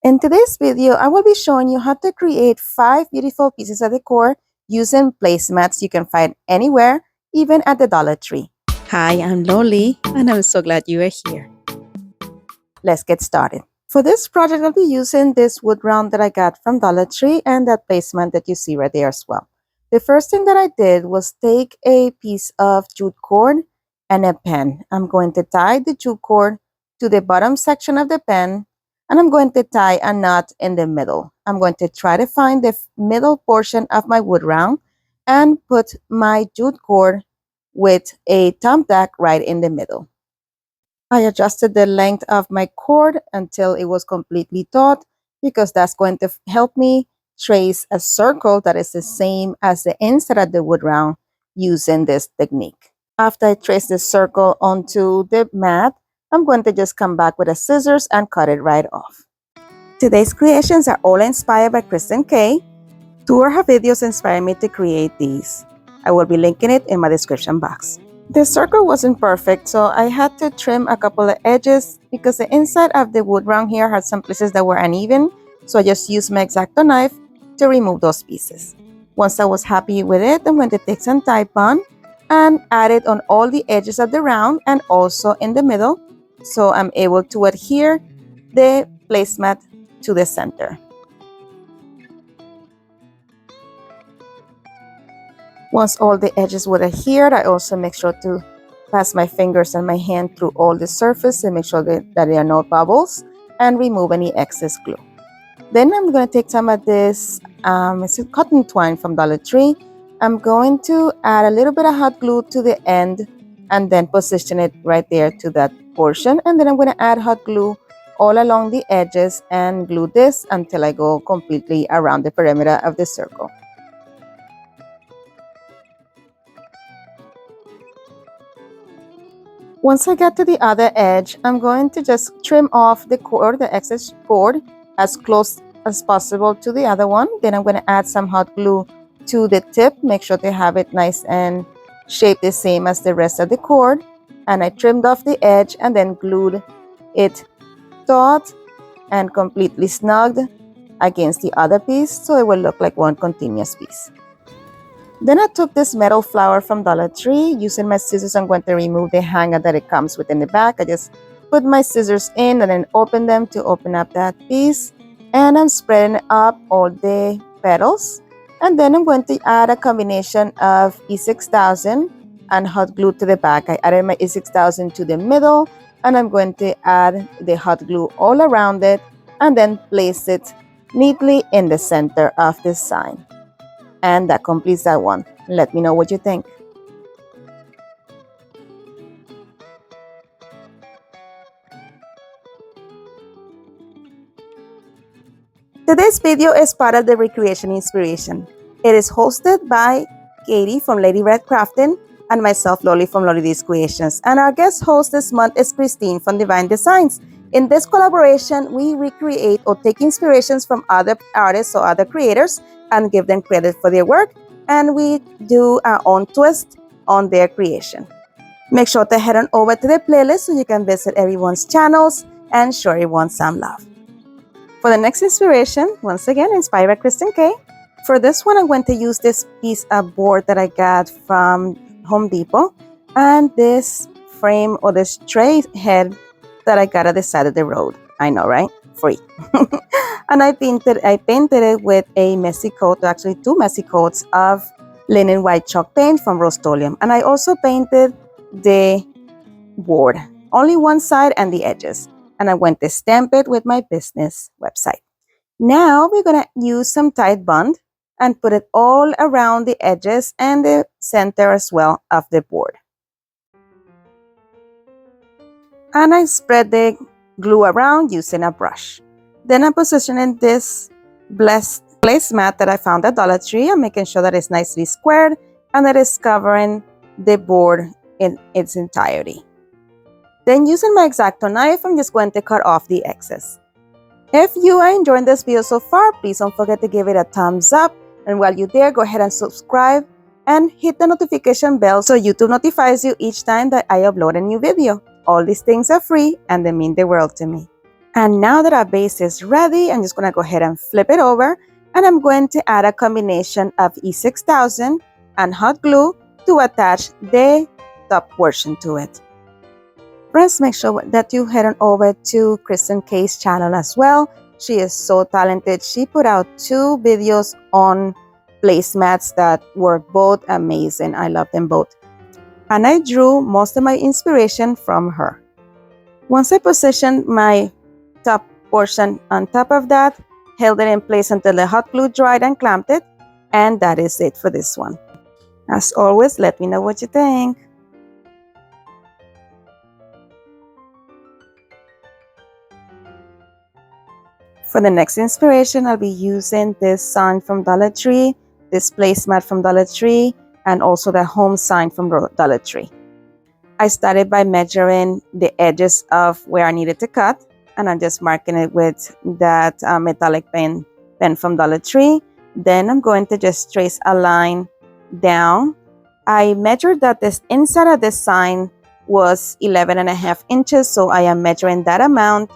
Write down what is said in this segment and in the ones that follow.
In today's video, I will be showing you how to create 5 beautiful pieces of decor using placemats you can find anywhere, even at the Dollar Tree. Hi, I'm Loli, and I'm so glad you are here. Let's get started. For this project, I'll be using this wood round that I got from Dollar Tree and that placemat that you see right there as well. The first thing that I did was take a piece of jute cord and a pen. I'm going to tie the jute cord to the bottom section of the pen, and I'm going to tie a knot in the middle. I'm going to try to find the middle portion of my wood round and put my jute cord with a thumb tack right in the middle. I adjusted the length of my cord until it was completely taut, because that's going to help me trace a circle that is the same as the inside of the wood round using this technique. After I trace the circle onto the mat, I'm going to just come back with a scissors and cut it right off. Today's creations are all inspired by Kristen Kay. 2 of her videos inspired me to create these. I will be linking it in my description box. The circle wasn't perfect, so I had to trim a couple of edges because the inside of the wood round here had some places that were uneven, so I just used my X-Acto knife to remove those pieces. Once I was happy with it, I'm going to take some Tide Bond and add it on all the edges of the round and also in the middle, so I'm able to adhere the placemat to the center. Once all the edges would adhere, I also make sure to pass my fingers and my hand through all the surface and make sure that there are no bubbles and remove any excess glue. Then I'm going to take some of this it's a cotton twine from Dollar Tree. I'm going to add a little bit of hot glue to the end and then position it right there to that portion. And then I'm going to add hot glue all along the edges and glue this until I go completely around the perimeter of the circle. Once I get to the other edge, I'm going to just trim off the cord, the excess cord, as close as possible to the other one. Then I'm going to add some hot glue to the tip, make sure to have it nice and shaped the same as the rest of the cord. And I trimmed off the edge and then glued it taut and completely snugged against the other piece, so it will look like one continuous piece. Then I took this metal flower from Dollar Tree. Using my scissors, I'm going to remove the hanger that it comes with in the back. I just put my scissors in and then open them to open up that piece. And I'm spreading up all the petals. And then I'm going to add a combination of E6000 and hot glue to the back. I added my E6000 to the middle, and I'm going to add the hot glue all around it and then place it neatly in the center of the sign. And that completes that one. Let me know what you think. Today's video is part of the Recreation Inspiration. It is hosted by Katie from Lady Red Crafting and myself, Loli from Loli's Creations. And our guest host this month is Christine from Divine Designs. In this collaboration, we recreate or take inspirations from other artists or other creators and give them credit for their work, and we do our own twist on their creation. Make sure to head on over to the playlist so you can visit everyone's channels and show everyone some love. For the next inspiration, once again, inspired by Kristen Kay. For this one, I'm going to use this piece of board that I got from Home Depot and this frame or this tray head that I got at the side of the road. I know, right? Free. And I painted it with a messy coat, actually 2 messy coats of linen white chalk paint from Rust-Oleum. And I also painted the board, only one side and the edges. And I went to stamp it with my business website. Now we're going to use some Tide Bond and put it all around the edges and the center as well of the board. And I spread the glue around using a brush. Then I'm positioning this blessed placemat that I found at Dollar Tree. I'm making sure that it's nicely squared and that it's covering the board in its entirety. Then using my X-Acto knife, I'm just going to cut off the excess. If you are enjoying this video so far, please don't forget to give it a thumbs up. And while you're there, go ahead and subscribe and hit the notification bell so YouTube notifies you each time that I upload a new video. All these things are free and they mean the world to me. And now that our base is ready, I'm just going to go ahead and flip it over, and I'm going to add a combination of E6000 and hot glue to attach the top portion to it. Friends, make sure that you head on over to Kristen K's channel as well. She is so talented. She put out 2 videos on placemats that were both amazing. I love them both. And I drew most of my inspiration from her. Once I positioned my top portion on top of that, held it in place until the hot glue dried and clamped it, and that is it for this one. As always, let me know what you think. For the next inspiration, I'll be using this sign from Dollar Tree, this placemat from Dollar Tree, and also the home sign from Dollar Tree. I started by measuring the edges of where I needed to cut, and I'm just marking it with that metallic pen from Dollar Tree. Then I'm going to just trace a line down. I measured that this inside of this sign was 11.5 inches, so I am measuring that amount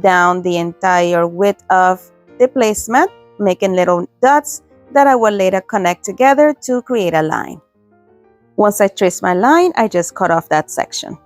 down the entire width of the placemat, making little dots that I will later connect together to create a line. Once I trace my line, I just cut off that section.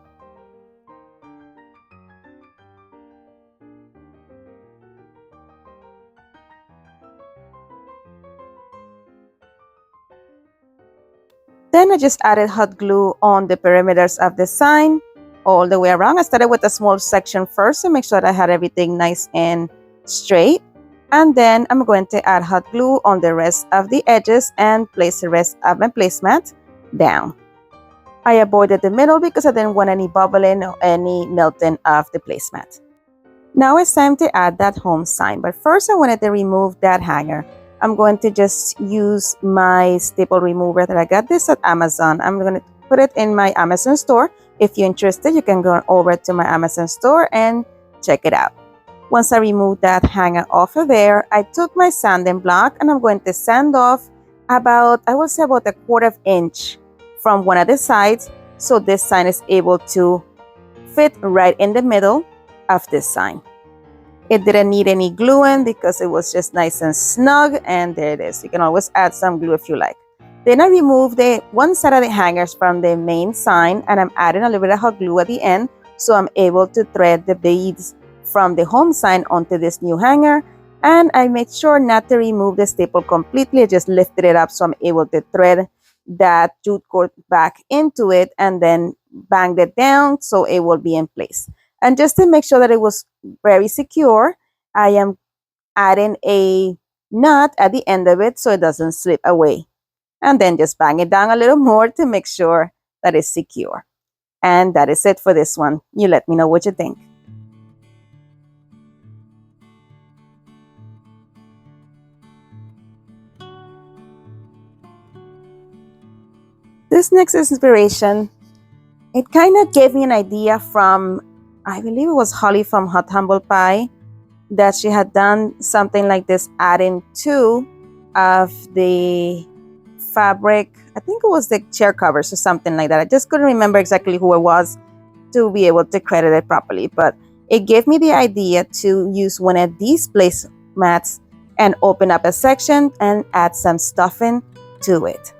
Then I just added hot glue on the perimeters of the sign all the way around. I started with a small section first to make sure that I had everything nice and straight. And then I'm going to add hot glue on the rest of the edges and place the rest of my placemat down. I avoided the middle because I didn't want any bubbling or any melting of the placemat. Now it's time to add that home sign, but first I wanted to remove that hanger. I'm going to just use my staple remover that I got this at Amazon. I'm going to put it in my Amazon store. If you're interested, you can go over to my Amazon store and check it out. Once I removed that hanger off of there, I took my sanding block and I'm going to sand off about, I would say about 1/4 inch from one of the sides, so this sign is able to fit right in the middle of this sign. It didn't need any gluing because it was just nice and snug, and there it is. You can always add some glue if you like. Then I removed the one side of the hangers from the main sign, and I'm adding a little bit of hot glue at the end, so I'm able to thread the beads from the home sign onto this new hanger. And I made sure not to remove the staple completely. I just lifted it up so I'm able to thread that jute cord back into it and then banged it down so it will be in place. And just to make sure that it was very secure, I am adding a knot at the end of it so it doesn't slip away. And then just bang it down a little more to make sure that it's secure. And that is it for this one. You let me know what you think. This next inspiration, it kind of gave me an idea from, I believe it was Holly from Hot Humble Pie, that she had done something like this, adding 2 of the fabric. I think it was the chair covers or something like that. I just couldn't remember exactly who it was to be able to credit it properly, but it gave me the idea to use one of these placemats and open up a section and add some stuffing to it.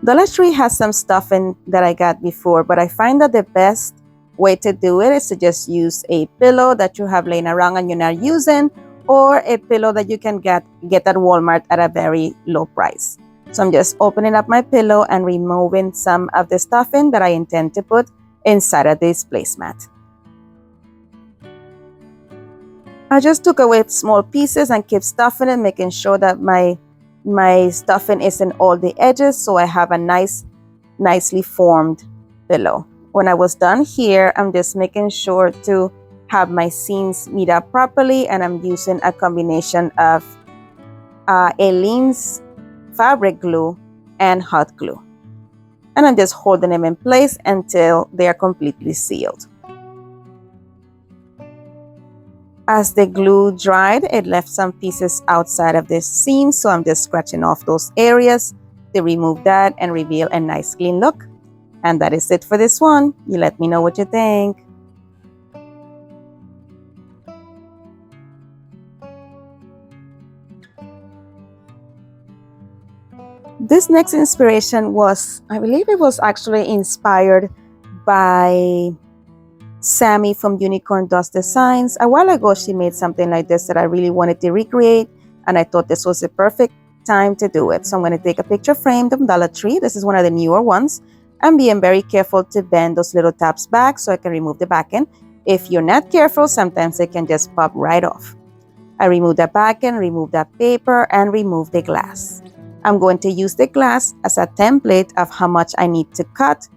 Dollar Tree has some stuffing that I got before, but I find that the best way to do it is to just use a pillow that you have laying around and you're not using, or a pillow that you can get at Walmart at a very low price. So I'm just opening up my pillow and removing some of the stuffing that I intend to put inside of this placemat. I just took away small pieces and keep stuffing it, making sure that my stuffing is in all the edges, so I have a nicely formed pillow. When I was done here, I'm just making sure to have my seams meet up properly, and I'm using a combination of Aleene's fabric glue and hot glue. And I'm just holding them in place until they are completely sealed. As the glue dried, it left some pieces outside of this seam, so I'm just scratching off those areas to remove that and reveal a nice clean look. And that is it for this one. You let me know what you think. This next inspiration was, I believe it was actually inspired by Sammy from Unicorn Dust Designs. A while ago, she made something like this that I really wanted to recreate, and I thought this was the perfect time to do it. So I'm going to take a picture frame from Dollar Tree. This is one of the newer ones. I'm being very careful to bend those little tabs back so I can remove the back end. If you're not careful, sometimes they can just pop right off. I remove that back end, remove that paper, and remove the glass. I'm going to use the glass as a template of how much I need to cut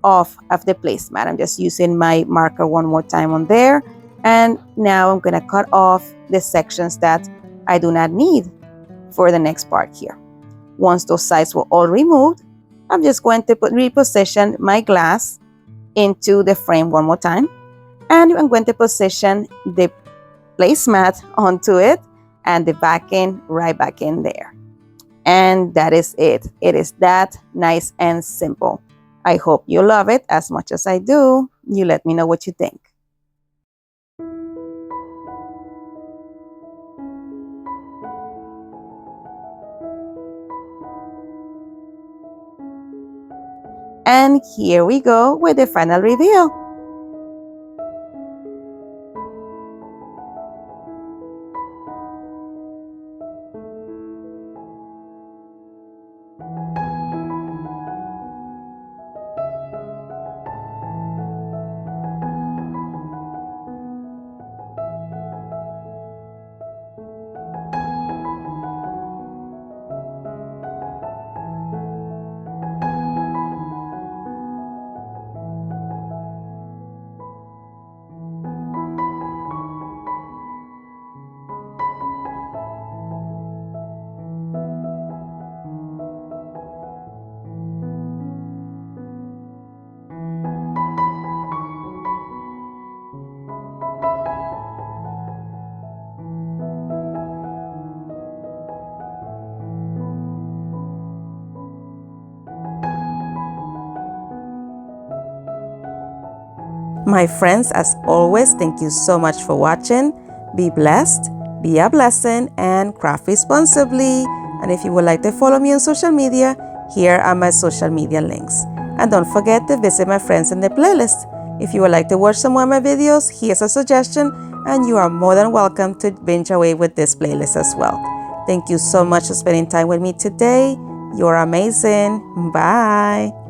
off of the placemat. I'm just using my marker one more time on there. And now I'm going to cut off the sections that I do not need for the next part here. Once those sides were all removed, I'm just going to reposition my glass into the frame one more time. And I'm going to position the placemat onto it and the back end right back in there. And that is it. It is that nice and simple. I hope you love it as much as I do. You let me know what you think. And here we go with the final reveal. My friends, as always, thank you so much for watching. Be blessed, be a blessing, and craft responsibly. And if you would like to follow me on social media, here are my social media links. And don't forget to visit my friends in the playlist. If you would like to watch some more of my videos, here's a suggestion, and you are more than welcome to binge away with this playlist as well. Thank you so much for spending time with me today. You're amazing. Bye.